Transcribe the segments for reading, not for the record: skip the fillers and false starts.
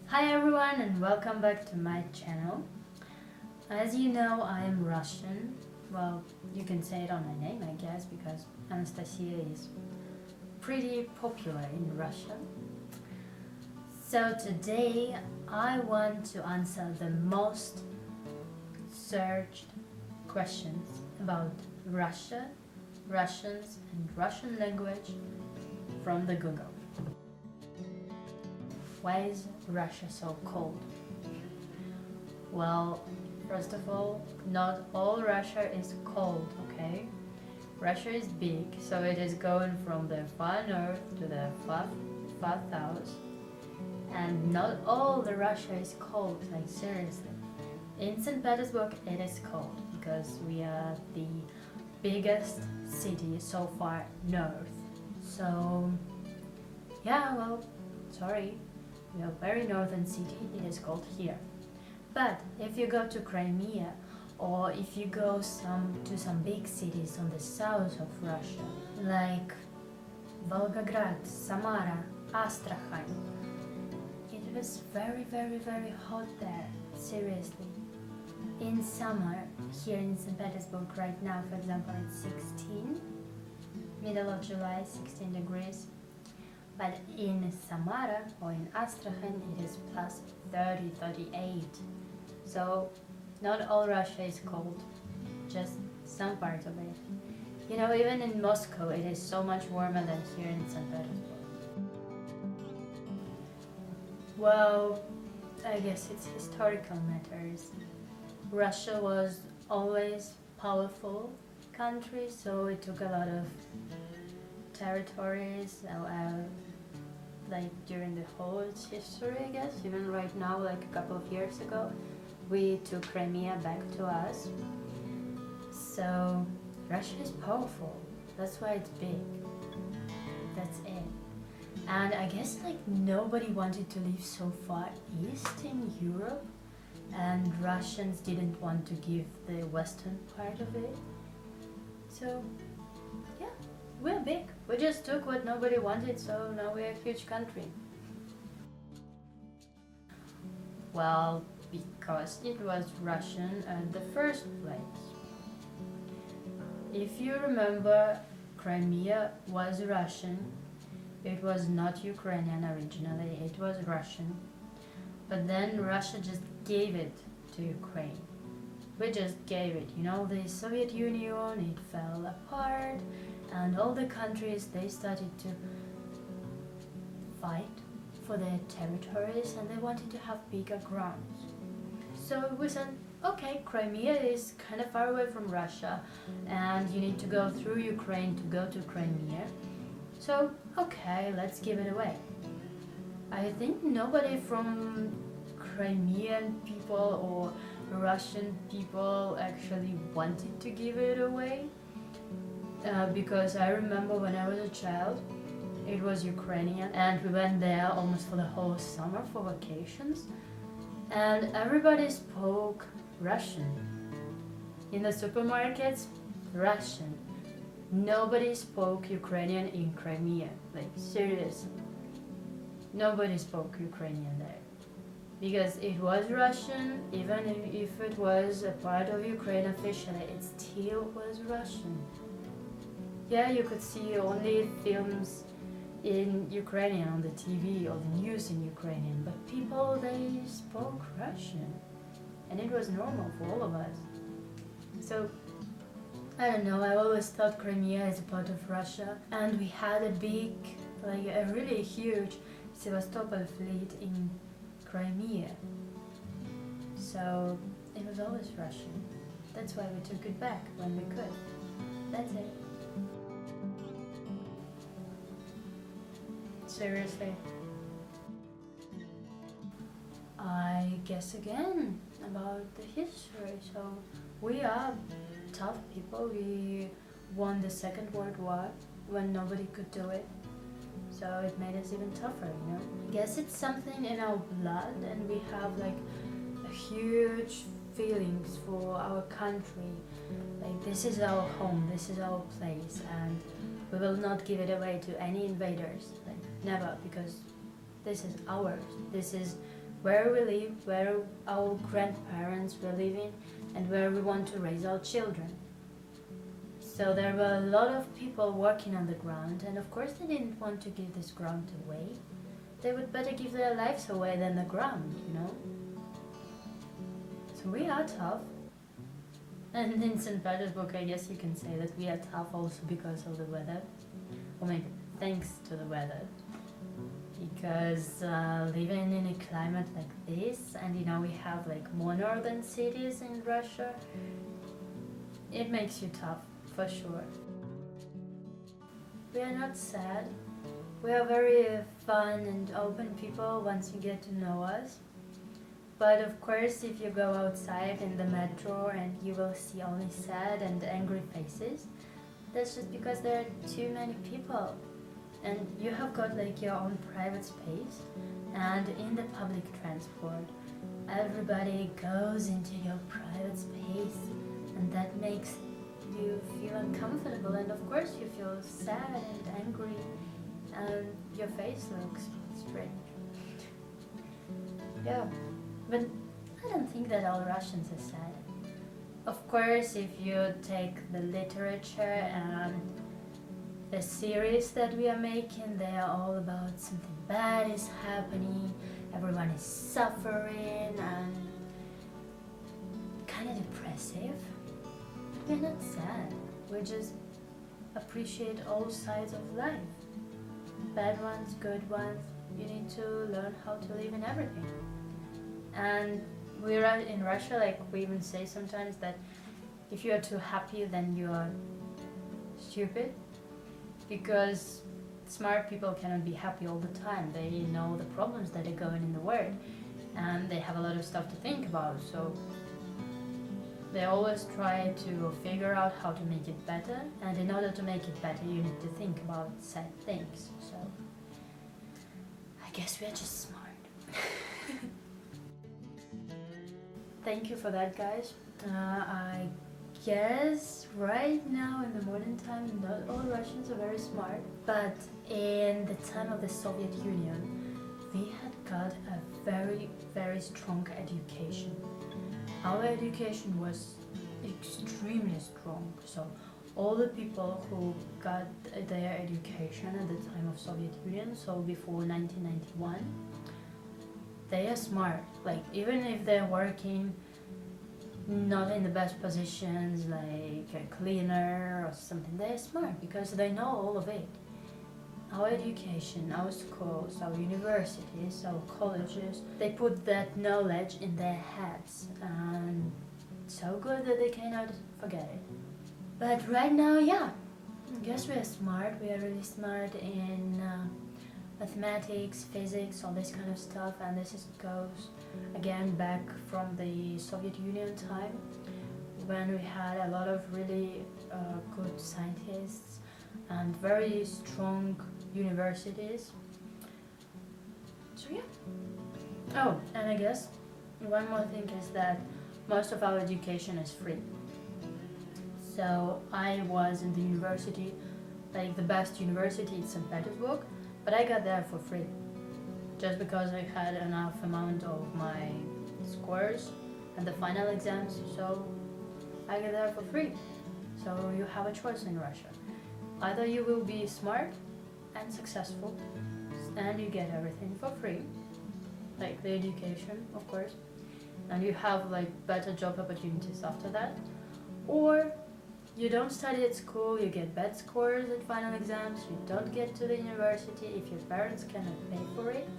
Hi everyone and welcome back to my channel. As you know, I am Russian. Well, you can say it on my name, I guess, because Anastasia is pretty popular in Russia. So today I want to answer the most searched questions about Russia, Russians and Russian language from the Google. Why is Russia so cold? Well, first of all, not all Russia is cold, okay? Russia is big, so it is going from the far north to the far south. And not all the Russia is cold, like seriously. In St. Petersburg it is cold, because we are the biggest city so far north. So, yeah, well, sorry. We are very northern city, it is cold here. But if you go to Crimea, or if you go to some big cities on the south of Russia, like Volgograd, Samara, Astrakhan, it was very hot there, seriously. In summer, here in St. Petersburg right now, for example, it's 16, middle of July, 16 degrees. But in Samara or in Astrakhan it is plus 30, 38. So not all Russia is cold, just some parts of it. You know, even in Moscow it is so much warmer than here in St. Petersburg. Well, I guess it's historical matters. Russia was always powerful country, so it took a lot of territories, like during the whole its history, I guess. Even right now, like a couple of years ago, we took Crimea back to us. So Russia is powerful. That's why it's big. That's it. And I guess like nobody wanted to live so far east in Europe, and Russians didn't want to give the western part of it. So yeah, we're big. We just took what nobody wanted, so now we're a huge country. Well, because it was Russian in the first place. If you remember, Crimea was Russian. It was not Ukrainian originally, it was Russian. But then Russia just gave it to Ukraine. We just gave it, you know, the Soviet Union, it fell apart, and all the countries, they started to fight for their territories, and they wanted to have bigger grounds. So we said, okay, Crimea is kind of far away from Russia, and you need to go through Ukraine to go to Crimea. So, okay, let's give it away. I think nobody from Crimean people or Russian people actually wanted to give it away, because I remember when I was a child, it was Ukrainian, and we went there almost for the whole summer for vacations, and everybody spoke Russian. In the supermarkets, Russian. Nobody spoke Ukrainian in Crimea, like seriously. Nobody spoke Ukrainian there. Because it was Russian, even if it was a part of Ukraine officially, it still was Russian. Yeah, you could see only films in Ukrainian on the TV or the news in Ukrainian, but people, they spoke Russian. And it was normal for all of us. So, I don't know, I always thought Crimea is a part of Russia, and we had a big, like a really huge Sevastopol fleet in Crimea. So it was always Russian. That's why we took it back when we could. That's it. Seriously. I guess again about the history. So we are tough people. We won the Second World War when nobody could do it. So it made us even tougher, you know? I guess it's something in our blood, and we have like a huge feelings for our country. Like this is our home, this is our place, and we will not give it away to any invaders. Like never, because this is ours. This is where we live, where our grandparents were living, and where we want to raise our children. So there were a lot of people working on the ground, and of course they didn't want to give this ground away. They would better give their lives away than the ground, you know? So we are tough. And in St. Petersburg, I guess you can say that we are tough also because of the weather. Or maybe thanks to the weather. Because living in a climate like this, and you know we have like more northern cities in Russia, it makes you tough, for sure. We are not sad. We are very fun and open people once you get to know us. But of course, if you go outside in the metro and you will see only sad and angry faces, that's just because there are too many people. And you have got like your own private space, and in the public transport, everybody goes into your private space, and that makes you feel uncomfortable, and of course you feel sad and angry, and your face looks strange. Yeah. But I don't think that all Russians are sad. Of course, if you take the literature and the series that we are making, they are all about something bad is happening, everyone is suffering, and kind of depressive. But we're not sad. We just appreciate all sides of life. Bad ones, good ones. You need to learn how to live in everything. And we're in Russia, like we even say sometimes that if you are too happy, then you are stupid, because smart people cannot be happy all the time. They know the problems that are going in the world, and they have a lot of stuff to think about, so they always try to figure out how to make it better, and in order to make it better you need to think about sad things. So I guess we're just smart. Thank you for that, guys. I guess right now in the modern time, not all Russians are very smart, but in the time of the Soviet Union, we had got a very, very strong education. Our education was extremely strong, so all the people who got their education at the time of Soviet Union, so before 1991, they are smart. Like, even if they're working not in the best positions, like a cleaner or something, they're smart because they know all of it. Our education, our schools, our universities, our colleges, they put that knowledge in their heads, and so good that they cannot forget it. But right now, yeah, I guess we are smart. We are really smart in mathematics, physics, all this kind of stuff, and this goes again back from the Soviet Union time, when we had a lot of really good scientists and very strong universities. So yeah. Oh, and I guess one more thing is that most of our education is free. So I was in the university, like the best university in St. Petersburg, but I got there for free, just because I had enough amount of my scores and the final exams, so I got there for free. So you have a choice in Russia. Either you will be smart and successful, and you get everything for free, like the education, of course, and you have like better job opportunities after that, or you don't study at school, you get bad scores at final exams, you don't get to the university if your parents cannot pay for it,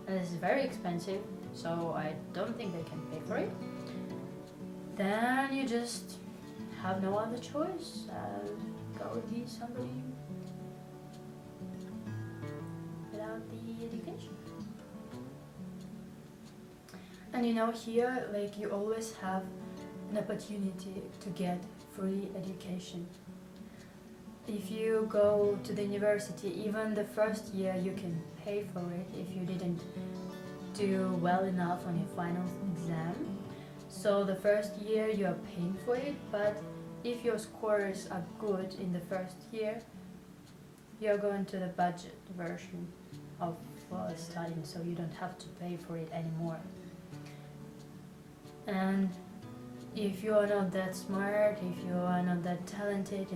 and this is very expensive, so I don't think they can pay for it, then you just have no other choice. Go be somebody without the education. And you know, here, like, you always have an opportunity to get free education. If you go to the university, even the first year you can pay for it if you didn't do well enough on your final exam. So the first year you are paying for it, but if your scores are good in the first year, you're going to the budget version of for studying, so you don't have to pay for it anymore. And if you are not that smart, if you are not that talented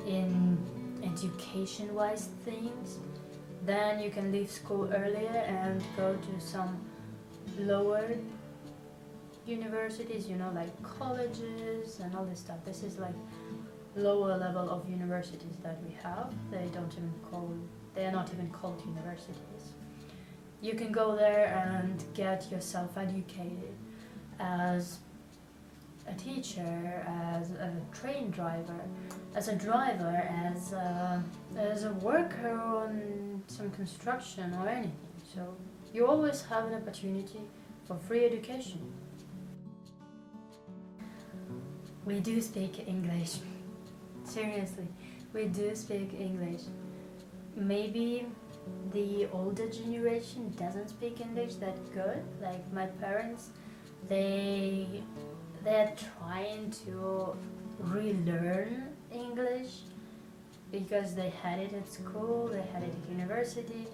in education-wise things, then you can leave school earlier and go to some lower universities, like colleges and all this stuff. This is like lower level of universities that we have. They are not even called universities. You can go there and get yourself educated as a teacher, as a train driver, as a driver, as a worker on some construction or anything. So you always have an opportunity for free education. We do speak English. Seriously, we do speak English. Maybe the older generation doesn't speak English that good. Like my parents, they're trying to relearn English because they had it at school, they had it at university,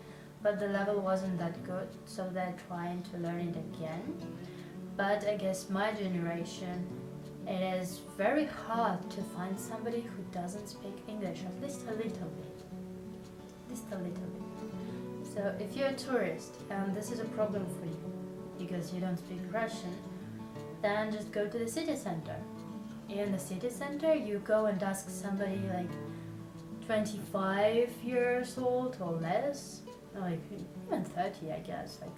but the level wasn't that good, so they're trying to learn it again. But I guess my generation, it is very hard to find somebody who doesn't speak English, at least a little bit. So if you're a tourist and this is a problem for you because you don't speak Russian, then just go to the city center. In the city center, you go and ask somebody like 25 years old or less, like even 30, I guess, like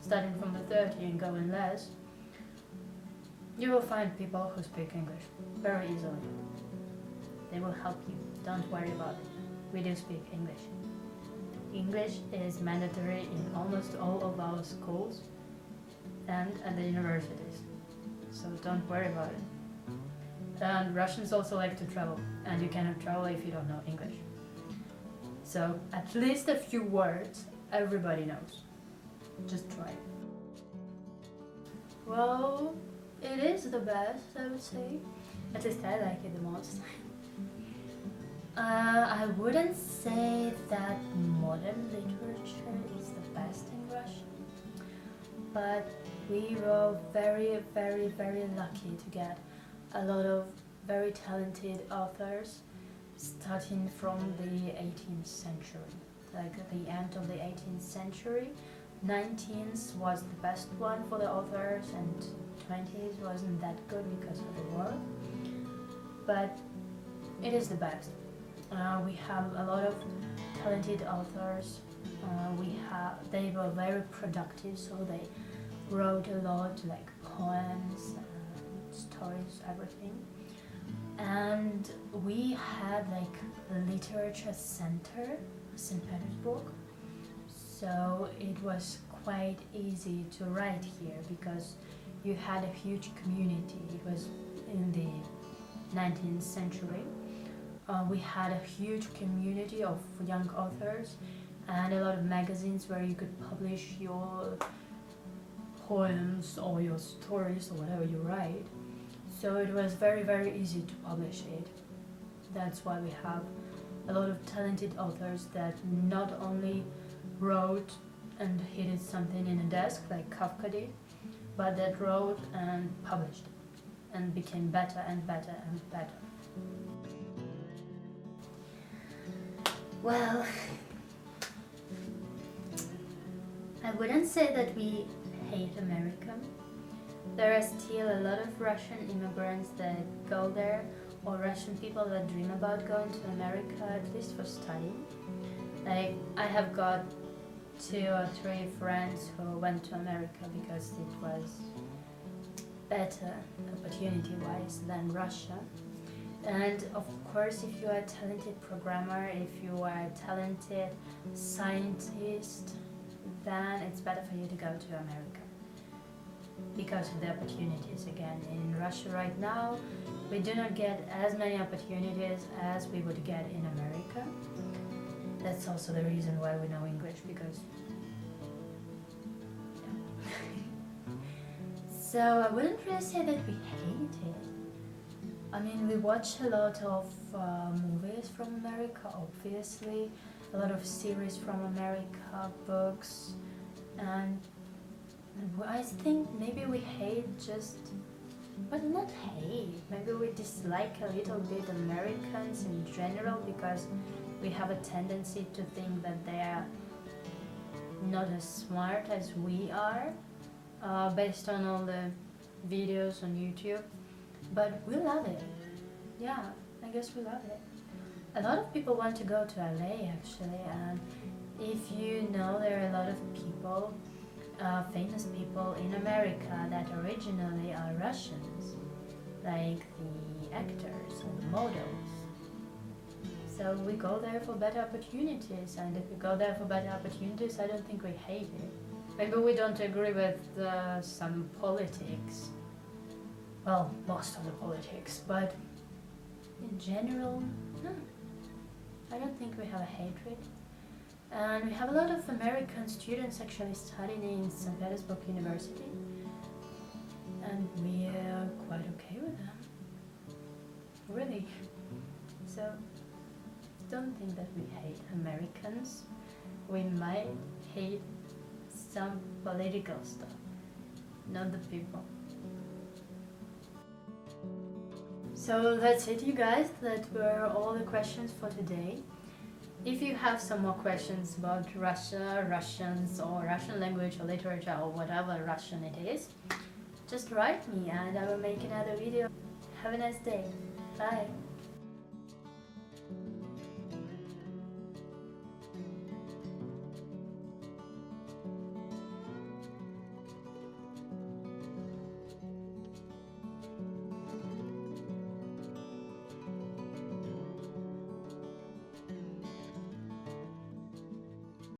starting from the 30 and going less. You will find people who speak English very easily. They will help you. Don't worry about it. We do speak English. English is mandatory in almost all of our schools and at the universities. So don't worry about it. And Russians also like to travel, and you cannot travel if you don't know English. So at least a few words everybody knows. Just try it. Well, it is the best, I would say. At least I like it the most. I wouldn't say that modern literature is the best in Russian, but we were very, very, very lucky to get a lot of very talented authors starting from the 18th century, like at the end of the 18th century. 19th was the best one for the authors, and 20th wasn't that good because of the war, but it is the best. We have a lot of talented authors. They were very productive, so they wrote a lot, like poems, stories, everything. And we had like a literature center, St. Petersburg, so it was quite easy to write here because you had a huge community. It was in the 19th century. We had a huge community of young authors and a lot of magazines where you could publish your poems or your stories or whatever you write. So it was very, very easy to publish it. That's why we have a lot of talented authors that not only wrote and hid something in a desk like Kafka did, but that wrote and published and became better and better and better. Well, I wouldn't say that we hate America. There are still a lot of Russian immigrants that go there, or Russian people that dream about going to America, at least for studying. Like, I have got 2 or 3 friends who went to America because it was better opportunity-wise than Russia. And of course, if you are a talented programmer, if you are a talented scientist, then it's better for you to go to America because of the opportunities. Again, in Russia right now, we do not get as many opportunities as we would get in America. That's also the reason why we know English, because yeah. So I wouldn't really say that we hate it. I mean, we watch a lot of movies from America, obviously, a lot of series from America, books, and I think maybe we hate but not hate, maybe we dislike a little bit Americans in general because we have a tendency to think that they are not as smart as we are, based on all the videos on YouTube, but we love it. Yeah, I guess we love it. A lot of people want to go to LA actually, and if you know, there are a lot of people, famous people in America that originally are Russians, like the actors and the models. So we go there for better opportunities, and if we go there for better opportunities, I don't think we hate it. Maybe we don't agree with some politics, well, most of the politics, but in general, no, I don't think we have a hatred. And we have a lot of American students actually studying in St. Petersburg University, and we are quite okay with them, really. So don't think that we hate Americans. We might hate some political stuff, not the people. So that's it, you guys. That were all the questions for today. If you have some more questions about Russia, Russians, or Russian language or literature or whatever Russian it is, just write me and I will make another video. Have a nice day. Bye.